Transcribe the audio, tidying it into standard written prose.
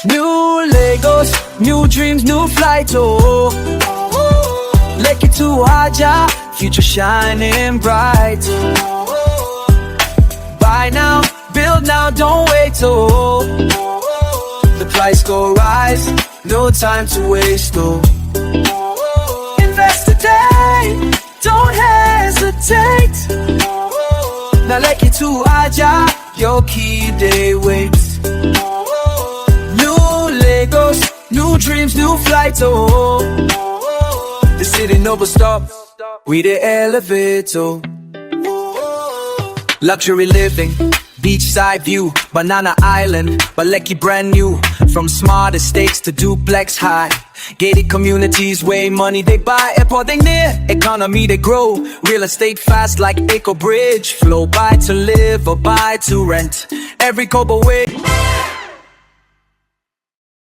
New Lagos, new dreams, new flight, oh. Lekki to Aja, future shining bright. Buy now, build now, don't wait, oh. The price go rise, no time to waste, oh. Invest today, don't hesitate. Now Lekki to Aja, your key day waits. New Lagos, new dreams, new flight, oh. The city never stop, we the elevator. Luxury living, beachside view, Banana Island, but Lekki brand new. From smart estates to duplex high, gated communities, way money they buy. Airport they near, economy they grow. Real estate fast like Eco Bridge flow. Buy to live or buy to rent, every kobo way.